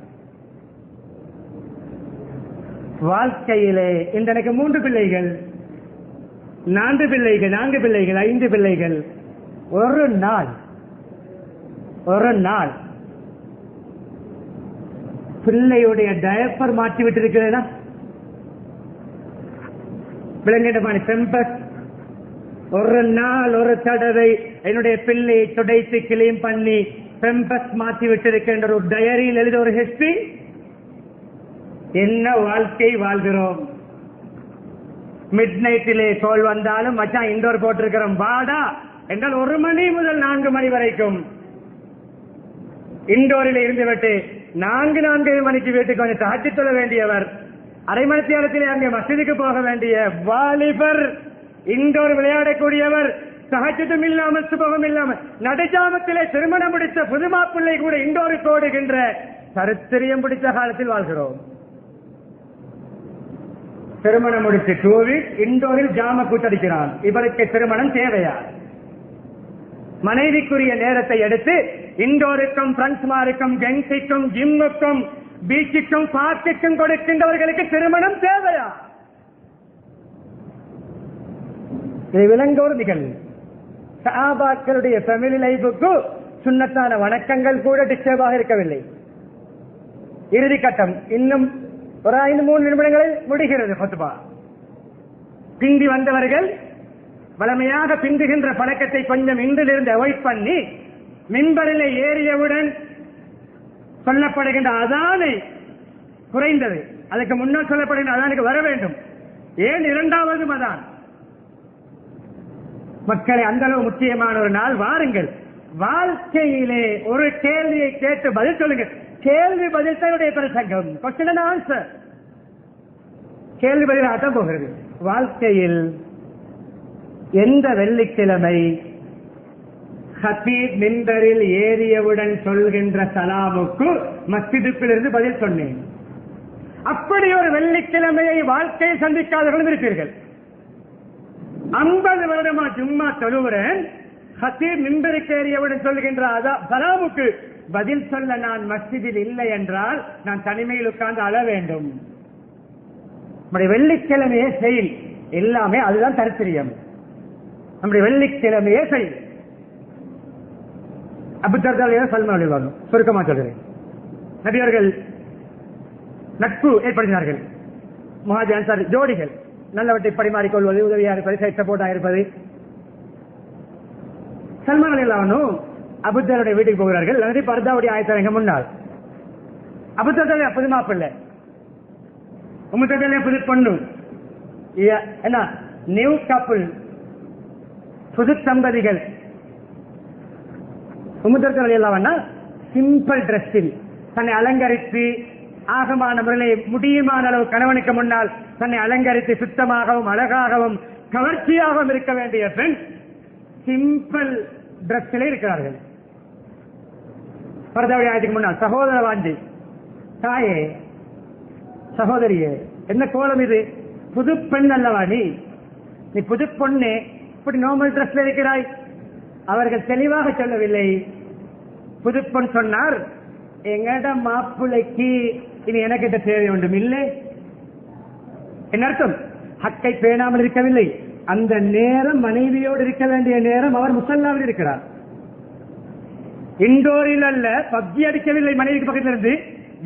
வாழ்க்கையிலே இன்றைக்கு 3 பிள்ளைகள், 4 பிள்ளைகள், 5 பிள்ளைகள். ஒரு நாள் பிள்ளையுடைய டயப்பர் மாற்றி விட்டிருக்கிறேனா? விளங்கிடமான பெம்பஸ் ஒரு நாள் ஒரு தடவை என்னுடைய பிள்ளையை துடைத்து கிளீன் பண்ணி பெம்பஸ் மாற்றி விட்டிருக்கின்ற ஒரு டயரியில் எழுத ஒரு ஹிஸ்டரி. என்ன வாழ்க்கை வாழ்கிறோம்? மிட் நைட்டிலே கோல் வந்தாலும் மச்சான் இண்டோர் போட்டிருக்கிறோம் வாடா என்றால் 1 மணி முதல் 4 மணி வரைக்கும் இண்டோரில் இருந்துவிட்டு 4 மணிக்கு வீட்டுக்கு வந்து தாட்டி சொல்ல வேண்டியவர், அரை மணி நேரத்திலே அங்கே மசூதிக்கு போக வேண்டிய வாலிபர், இண்டோர் விளையாடக்கூடியவர், சகஜத்தும் இல்லாமல் சுபகம் இல்லாமல் நடுஜாமத்திலே திருமணம் முடித்த புதுமா பிள்ளை கூட இண்டோருக்கு ஓடுகின்ற சரித்திரியம் பிடித்த காலத்தில் வாழ்கிறோம். திருமணம் முடித்து 2 வீக் இண்டோரில் ஜாம கூட்டடிக்கிறான். இவருக்கு திருமணம் தேவையா? மனைவிக்குரிய நேரத்தை எடுத்து இண்டோருக்கும், பிரெண்ட்ஸ்மாருக்கும், கெங்ஸிக்கும், ஜிம்முக்கும், பீச்சுக்கும், பார்க்குக்கும் கொடுக்கின்றவர்களுக்கு திருமணம் தேவையா? இதை விளங்கோர் நிகழ்வு. சஹாபாக்களுடைய ஃபேமிலி லைஃபுக்கு சுன்னத்தான வணக்கங்கள் கூட டிஸ்டர்பாக இருக்கவில்லை. இறுதி கட்டம் இன்னும் ஒரு 5-3 நிமிடங்களில் முடிகிறது ஹுத்பா. பிந்தி வந்தவர்கள் வளமையாக பிந்துகின்ற பழக்கத்தை கொஞ்சம் இன்றிலிருந்து அவாய்ட் பண்ணி மிம்பரிலே ஏறியவுடன் சொல்லப்படுகின்ற அதானை குறைந்தது, அதுக்கு முன்னால் சொல்லப்படுகின்ற அதானுக்கு வர வேண்டும். ஏன் 2வது அதான்? மக்களை அந்த அளவு முக்கியமான ஒரு நாள். வாருங்கள், வாழ்க்கையிலே ஒரு கேள்வியை கேட்டு பதில் சொல்லுங்கள். கேள்வி பதில் தன்னுடைய பிரசங்கம், கொஸ்டின் அண்ட் ஆன்சர். கேள்வி பதிலாகத்தான் போகிறது. வாழ்க்கையில் எந்த வெள்ளிக்கிழமை ஹபீப் மின்பரில் ஏறியவுடன் சொல்கின்ற சலாமுக்கு மஸ்ஜிதுக்குள்ளிருந்து பதில் சொன்னேன். அப்படி ஒரு வெள்ளிக்கிழமையை வாழ்க்கையை சந்திக்காதவர்களும் இருப்பீர்கள். 50 வருடமா ஜும்மா தொழுகிறேன், ஹபீப் மின்பருக்கு ஏறியவுடன் சொல்கின்ற சலாமுக்கு பதில் சொல்ல நான் மஸ்ஜிதில் இல்லை என்றால் நான் தனிமையில் உட்கார்ந்து அழ வேண்டும். நம்முடைய வெள்ளிக்கிழமையே செயல் எல்லாமே அதுதான் தரித்திரியம். நம்முடைய வெள்ளிக்கிழமையே செயல். அபுதர்தாவிலே சல்மான் அலிவாங்க சுருக்கமா சொல்கிறேன். நபியவர்கள் நட்பு ஏற்படுத்தினார்கள். முஹாஜிர் அன்சாரி ஜோடிகள் நல்லவற்றை பரிமாறிக்கொள்வது, உதவியா இருப்பது, சப்போர்ட்டா இருப்பது. சல்மான் அலிவானும் அபுதருடைய வீட்டுக்கு போகிறார்கள். அல்லது பர்தாவுடைய ஆயத்தரங்க முன்னால் அபுதர்தாவே புது மாப்பிள்ளை, உமுதர்தாவே புது பொண்ணு, என்ன நியூ கப்புள், புது தம்பதிகள். உமுதர்தாவே சிம்பிள் டிரெஸ்ஸில் தன்னை அலங்கரித்து ஆகமான முறையில் முடியுமான அளவு கணவனுக்கு முன்னால் தன்னை அலங்கரித்து சுத்தமாகவும் அழகாகவும் கவர்ச்சியாகவும் இருக்க வேண்டிய பெண் சிம்பிள் டிரெஸ்ஸிலே இருக்கிறார்கள். பரதாவுடைய ஆயத்துக்கு முன்னால் சகோதர வாஞ்சி, தாயே சகோதரியே என்ன கோலம் இது, புது பெண் அல்லவா நீ புது பொண்ணு இப்படி நார்மல் டிரெஸ்ல இருக்கிறாய். அவர்கள் தெளிவாக சொல்லவில்லை. புது பொன் சொன்னார், எங்கட மாப்பிள்ளைக்கு இனி எனக்கு தேவை ஒன்றும் இல்லை. என்ன அர்த்தம்? ஹக்கை பேணாமல் இருக்கவில்லை. அந்த நேரம் மனைவியோடு இருக்க வேண்டிய நேரம் அவர் முசல்லாவில் இருக்கிறார். இண்டோரில் அல்ல, பப்ஜி அடிக்கவில்லை, மனைவிக்கு பக்கத்தில் இருந்து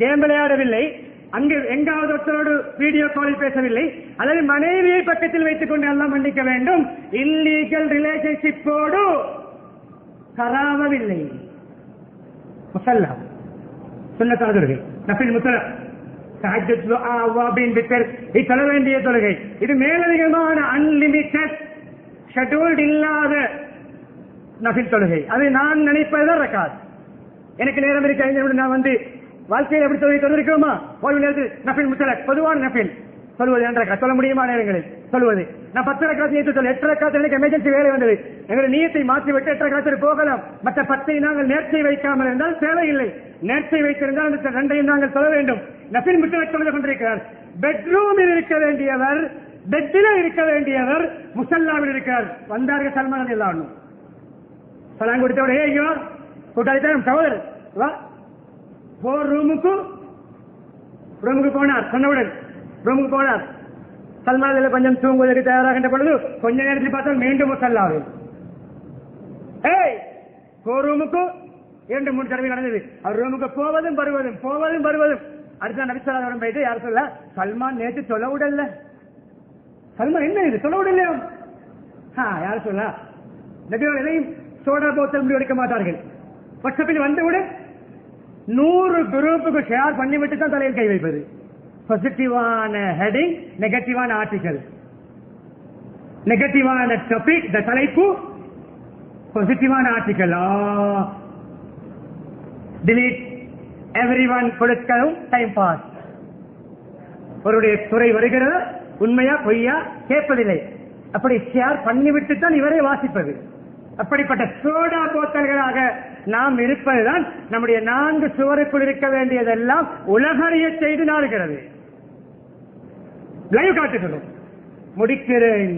கேம் விளையாடவில்லை, அங்கு எங்காவது ஒருத்தரோடு வீடியோ காலில் பேசவில்லை, அல்லது மனைவியை பக்கத்தில் வைத்துக் கொண்டு எல்லாம் மன்னிக்க வேண்டும். இல்லீகல் ரிலேஷன்ஷிப்போடு கராமவில்லை. முசல்லா சுன்னத்தான தொழுகை, நஃபில் முத்தலா, சொல்ல வேண்டிய தொழுகை. இது மேலதிகமான அன்லிமிட்டட் ஷெட்யூல்ட் இல்லாத நஃபில் தொழுகை. அது நான் நினைப்பதுதான் ரக்காத். எனக்கு நேரம் இருக்க நான் வந்து வாழ்க்கையில் எப்படி தொழுகை தொழுகிறோமா, ஓய்வு நேரத்தில் நஃபில் முத்தலக் பொதுவான நஃபில் சொல்வது என்ற சொல்ல முடியுமா நேரங்களில் சொல்வது. நான் 10 ரக்காத்து நேற்று சொல்ல 8 ரக்காத்து எனக்கு எமர்ஜென்சி வேலை வந்தது. எங்களுடைய நியத்தை மாற்றிவிட்டு 8 ரக்காத்து போகலாம். மற்ற 10 நாங்கள் நேர்ச்சை வைக்காமல் இருந்தால் தேவையில்லை. நேர்ச்சை வைத்திருந்தால் அந்த 2ஐயும் நாங்கள் சொல்ல வேண்டும். நஃபில் முத்தலக் தொழுது கொண்டிருக்கிறார். பெட்ரூமில் இருக்க வேண்டியவர், பெட்டில் இருக்க வேண்டியவர் முசல்லாவில் இருக்கிறார். வந்தார்கள் சல்மான் எல்லாம் சலாம் கொடுத்தோட ஐயோ கூட்டாளித்தான் சகோதரர் வா ரூமுக்கு போனார். சொன்னவுடன் ரூமுக்கு போனார். சல்மான் கொஞ்சம் தூங்குவதற்கு தயாராகின்ற பொழுது கொஞ்ச நேரத்தில் பார்த்தால் மீண்டும் முசல்லாவில் ரூமுக்கு 2-3 தடவை நடந்தது. அவர் ரூமுக்கு போவதும் வருவதும் அடுத்த நபிசல்லாவிடம் போயிட்டு யார் சொல்ல, சல்மான் நேற்று சொல்ல விடல. சல்மான் என்ன இது சொல்ல விடல? யார் சொல்ல? நபிகள் எதையும் சோடா போத்தல் முடிவு எடுக்க மாட்டார்கள். வாட்ஸ்அப்பில் வந்துவிடும் 100 குரூப்புக்கு ஷேர் பண்ணிவிட்டு தான் தலையில் கை வைப்பது. பாசிட்டிவான ஹெடிங், நெகட்டிவான ஆர்டிகல், நெகட்டிவான டாபிக், தலைப்பு பாசிட்டிவான ஆர்டிகல் delete everyone கொடுக்கவும் டைம் பாஸ். அவருடைய துறை வருகிறது, உண்மையா பொய்யா கேட்பதில்லை. அப்படி ஷேர் பண்ணிவிட்டு தான் இவரை வாசிப்பது. அப்படிப்பட்ட சோடா போத்தல்களாக நாம் இருப்பதுதான் நம்முடைய 4 சுவருக்குள் இருக்க வேண்டியதெல்லாம் உலகறிய செய்து நாடுகிறது. லைவ் காட்டுகிறோம். முடிக்கிறேன்.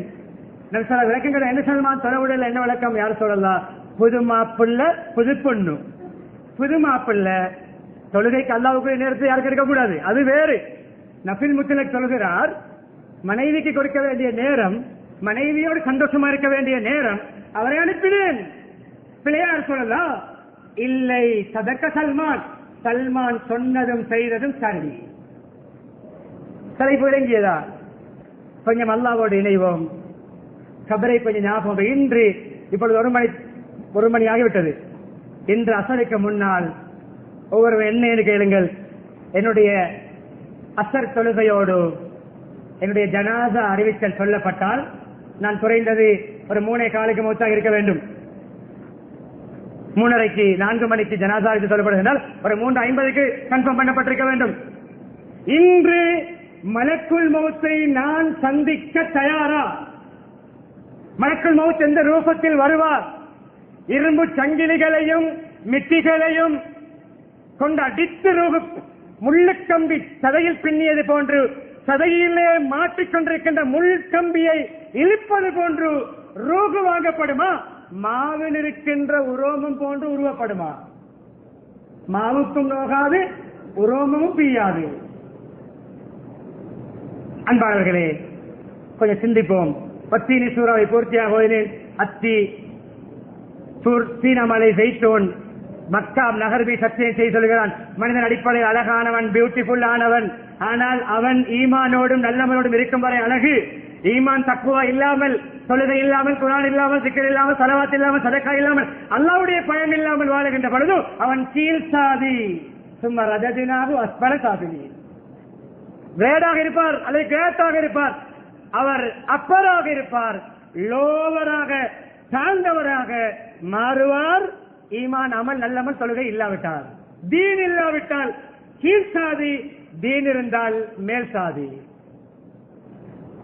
சில விளக்கங்கள் என்ன சொல்லலாம், தொலைவுடல் என்ன விளக்கம் யார் சொல்லலாம்? புது மாப்பிள்ள புது பொண்ணு. புது மாப்பிள்ள தொழுகைக்கு அல்லாஹ்வுக்கு நேரத்தை யாருக்கு இருக்கக்கூடாது, அது வேறு. நஃபில் முத்தலக் சொல்கிறார், மனைவிக்கு கொடுக்க வேண்டிய நேரம், மனைவியோடு சந்தோஷமா இருக்க வேண்டிய நேரம் அவரை அனுப்பினேன். பிள்ளையார் சொல்லலாம் இல்லை, சதக்க சல்மான், சல்மான் சொன்னதும் செய்ததும் சரி. தலைப்பு விளங்கியதா? கொஞ்சம் அல்லாஹ்வோடு இணைவோம், கபரை கொஞ்சம் ஞாபகம். இன்று இப்பொழுது 1 மணி ஆகிவிட்டது. இன்று அசருக்கு முன்னால் ஒவ்வொரு என்ன கேளுங்கள், என்னுடைய அசர் தொழுகையோடு என்னுடைய ஜனாசா அறிவித்தல் சொல்லப்பட்டால் நான் குறைந்தது ஒரு 3:15 மௌத்தாக இருக்க வேண்டும். 3:30க்கு 4 மணிக்கு ஜனாசா சொல்லப்படுகிறால் ஒரு 3:50க்கு கன்ஃபார்ம் பண்ணப்பட்டிருக்க வேண்டும். இன்று மலக்குல் மௌத்தை நான் சந்திக்க தயாரா? மலக்குல் மௌத் எந்த ரூபத்தில் வருவார்? இரும்பு சங்கிலிகளையும் மிட்டிகளையும் கொண்டு அடித்து முள்ளுக்கம்பி சதையில் பின்னியது போன்று சதையிலே மாட்டிக்கொண்டிருக்கின்ற முள் கம்பியை இழுப்பது போன்று ரூபு வாங்கப்படுமா? மாவில் இருக்கின்ற உரோமம் போன்று உருவப்படுமா? மாவுக்கும் நோகாது, உரோமமும் பிய்யாது. அன்பாளர்களே, கொஞ்சம் சிந்திப்போம். பத்தீனி சூறாவை பூர்த்தியாக ஓதினேன். அத்தி, சீனமலை, ஜெய்தோன், மக்கா நகர்வி சத்தியம் செய்து சொல்கிறான். மனிதன் அடிப்படையில் அழகானவன், பியூட்டிஃபுல் ஆனவன். ஆனால் அவன் ஈமானோடும் நல்லவனோடும் இருக்கும் வரை அழகு. ஈமான் தக்குவா இல்லாமல், தொழுகை இல்லாமல், குர்ஆன் இல்லாமல், சிக்கர் இல்லாமல், ஸலவாத் இல்லாமல், சதக்கா இல்லாமல், அல்லாஹ்வுடைய பயம் இல்லாமல் வாழுகின்ற பொழுது அவன் கீழ் சாதி. சும்மா ரஜதினாகு அஸ்பல சாதினி. கிரேடாக இருப்பார் அல்லது கிரேட்டாக இருப்பார். அவர் அப்பராக இருப்பார், லோவராக, தாழ்ந்தவராக மாறுவார். ஈமான், அமல், நல்லமல், தொழுகை இல்லாவிட்டால், தீன் இல்லாவிட்டால் கீழ் சாதி, தீன் இருந்தால் மேல் சாதி.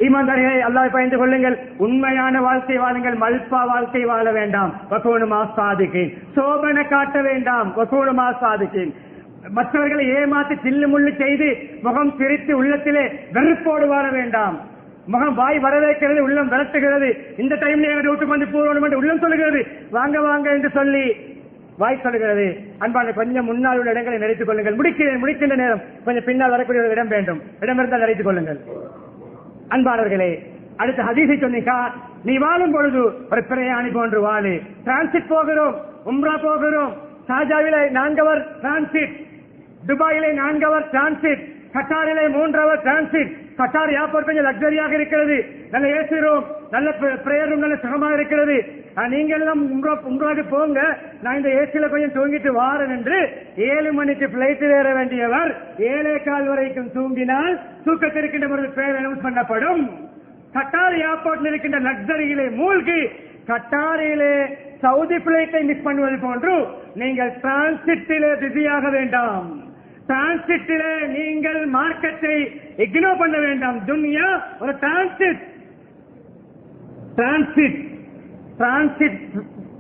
ஈமான்தாரிகளை அல்லாஹ்வை பயந்து கொள்ளுங்கள். உண்மையான வாழ்க்கை வாழுங்கள். மல்பா வாழ்க்கை வாழ வேண்டாம். வகூனுமா சாதிக்கேன். சோபனை காட்ட வேண்டாம். வகூனுமா சாதிக்கேன். மற்றவர்களை ஏமாற்றி தில்லு முள்ளு செய்து முகம் பிரித்து உள்ளத்திலே வெறுப்போடு வாழ வேண்டாம். முகம் வாய் வரவேற்கிறது, உள்ளம் விரட்டுகிறது. இந்த டைம்ல எங்க வீட்டுக்கு வந்து பூர்வம் என்று உள்ளம் சொல்லுகிறது. வாங்க வாங்க என்று சொல்லி வாய் சொல்லுகிறது. அன்பான, கொஞ்சம் முன்னால் உள்ள இடங்களை நிறைத்துக் கொள்ளுங்கள். முடிக்கின்ற நேரம் கொஞ்சம் பின்னால் வரக்கூடிய ஒரு இடம் வேண்டும். இடம் இருந்தால் நிறைத்துக் கொள்ளுங்கள். அன்பானவர்களே, அடுத்த ஹதீஸை சொன்னீங்க. நீ வாழும் பொழுது ஒரு பிரயாணி போன்று வாழு. டிரான்சிட் போகிறோம், உம்ரா போகிறோம். ஷார்ஜாவிலே 4 ஹவர் டிரான்சிட், துபாயிலே 4 ஹவர் டிரான்சிட், கட்டாரிலே 3 ஹவர் டிரான்சிட். கட்டார் ஏர்போர்ட் கொஞ்சம் லக்ஸரியாக இருக்கிறது, நல்ல ஏசி ரூம், நல்ல பிரேயர் ரூம், நல்ல சுகமாக இருக்கிறது. நீங்க எல்லாம் உம்ராக்கு போங்க, நான் இந்த ஏசியில கொஞ்சம் தூங்கிட்டு வாரன் என்று 7 மணிக்கு பிளைட் ஏற வேண்டியவர் 7:15 வரைக்கும் தூங்கினால் தூக்கத்திருக்கின்ற ஒரு பேர் அனௌன்ஸ் பண்ணப்படும். கட்டார் ஏர்போர்ட்டில் இருக்கின்ற லக்ஸரியிலே மூழ்கி கட்டாரிலே சவுதி பிளைட்டை மிஸ் பண்ணுவது போன்று நீங்கள் டிரான்சிட்டிலே பிஸியாக வேண்டாம். டிரான்சிட்டிலே நீங்கள் மார்க்கெட்டை இக்னோர் பண்ண வேண்டாம். துன்யா ஒரு டிரான்சிட்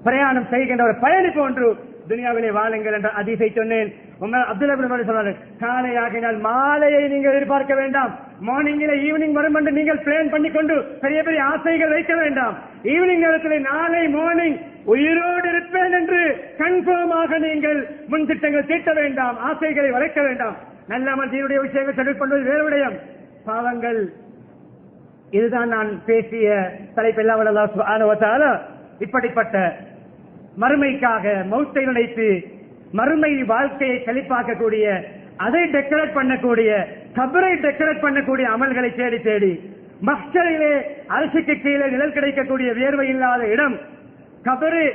பிரயாணம் செய்கின்ற ஒரு பயணி போன்று துனியாவிலே வாழுங்கள் என்ற ஹதீஸை சொன்னேன். அப்துல்லா இப்னு உமர் சொன்னார், காலையாகினால் மாலையை நீங்கள் எதிர்பார்க்க வேண்டாம். மார்னிங்கில ஈவினிங் வரும் என்று நீங்கள் பிளான் பண்ணிக்கொண்டு பெரிய பெரிய ஆசைகள் வைக்க வேண்டாம். ஈவினிங் நேரத்தில் நாளை மார்னிங் உயிரோடு இருப்பேன் என்று கன்ஃபார்மாக நீங்கள் முன் திட்டங்கள் தீட்ட வேண்டாம், ஆசைகளை வளைக்க வேண்டாம். நல்ல மத்தியுடைய விஷயங்கள் சொல்லிக் கொள்வது வேறு விடயம். பாவங்கள். இதுதான் நான் பேசிய தலைப்பு. எல்லாம் அல்லாஹ் சுப்ஹானஹு வ தஆலா இப்படிப்பட்ட மறுமைக்காக மௌத்தை நினைத்து மறுமை வாழ்க்கையை செழிப்பாக்கக்கூடிய, அதை டெக்கரேட் பண்ணக்கூடிய, கபரை டெக்கரேட் பண்ணக்கூடிய அமல்களை தேடி தேடி மஹ்ஷரிலே அரசுக்கு கீழே நிழல் கிடைக்கக்கூடிய வியர்வை இல்லாத இடம், கபரு,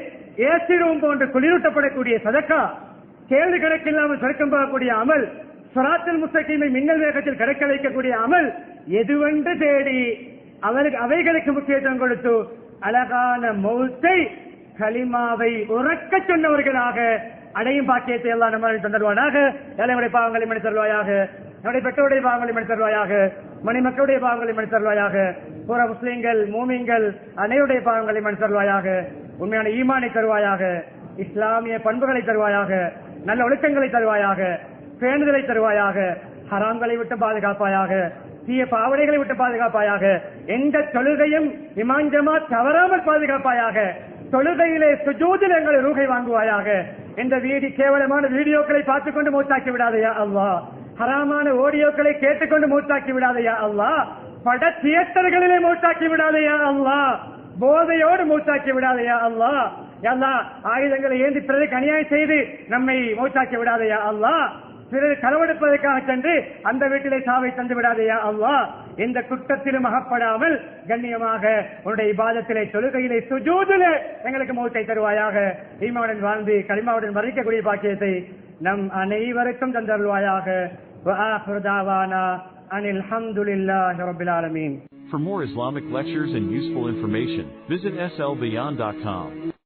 ஏசி ரூம் போன்று குளிரூட்டப்படக்கூடிய சதக்கா, கேள்வி கணக்கில்லாமல் சொர்க்கம் போகக்கூடிய அமல், ஸிராத்துல் முஸ்தகீமை மின்னல் வேகத்தில் கடக்க வைக்கக்கூடிய அமல், எதுவென்று தேடி அவைகளுக்கு முக்கியத்துவம் கொடுத்து அழகான மௌத்தை, கலிமாவை உறக்க சொன்னவர்களாக அடையும் பாக்கியத்தை எல்லாம் நம்ம தந்தருவானாக. ஏழைகளுடைய பாவங்களை மணி தருவாயாக, நம்முடைய பெற்றோருடைய பாவங்களை மணி தருவாயாக, மணிமக்களுடைய பாவங்களை மணி தருவாயாக, பூர முஸ்லீம்கள் மூமின்கள் அனைவருடைய பாவங்களை மணி தருவாயாக, உண்மையான ஈமானை தருவாயாக, இஸ்லாமிய பண்புகளை தருவாயாக, நல்ல ஒழுக்கங்களை தருவாயாக, பேணுதலை தருவாயாக, ஹராம்களை விட்டு பாதுகாப்பாயாக, தீய பாவனைகளை விட்டு பாதுகாப்பாயாக, எந்த தொழுகையும் இமாம் ஜமாத் தவறாமல் பாதுகாப்பாயாக, தொழுகையிலே சுஜூதில் எங்களை ரூகை வாங்குவாயாக. இந்த கேவலமான வீடியோக்களை பார்த்துக் கொண்டு மூத்தாக்கி விடாதையா அல்லாஹ், ஹராமான ஆடியோக்களை கேட்டுக்கொண்டு மூத்தாக்கி விடாதையா அல்லாஹ், பட தியேட்டர்களிலே மூத்தாக்கி விடாதையா அல்லாஹ், போதையோடு மூத்தாக்கி விடாதையா அல்லாஹ், அல்லாஹ் ஆயுதங்களை ஏந்தி பிறருக்கு அநியாயம் செய்து நம்மை மூத்தாக்கி விடாதையா அல்லாஹ், பிறகு களவெடுப்பதற்காக சென்று அந்த வீட்டிலே சாவை தந்து விடாதையா அல்லாஹ், எந்த குற்றத்திலும் அகப்படாமல் கண்ணியமாக உன்னுடைய இபாதத்திலே, தொழுகையிலே, சுஜூதிலே எங்களுக்கு மௌத்தை தருவாயாக. ஈமாவுடன் வாழ்ந்து கலிமாவுடன் வர்ணிக்கக்கூடிய பாக்கியத்தை நம் அனைவருக்கும் தந்தருவாயாக. அனில் ஹம்துலில்லாஹி ரப்பில் ஆலமீன். For more Islamic lectures and useful information, visit slbeyond.com.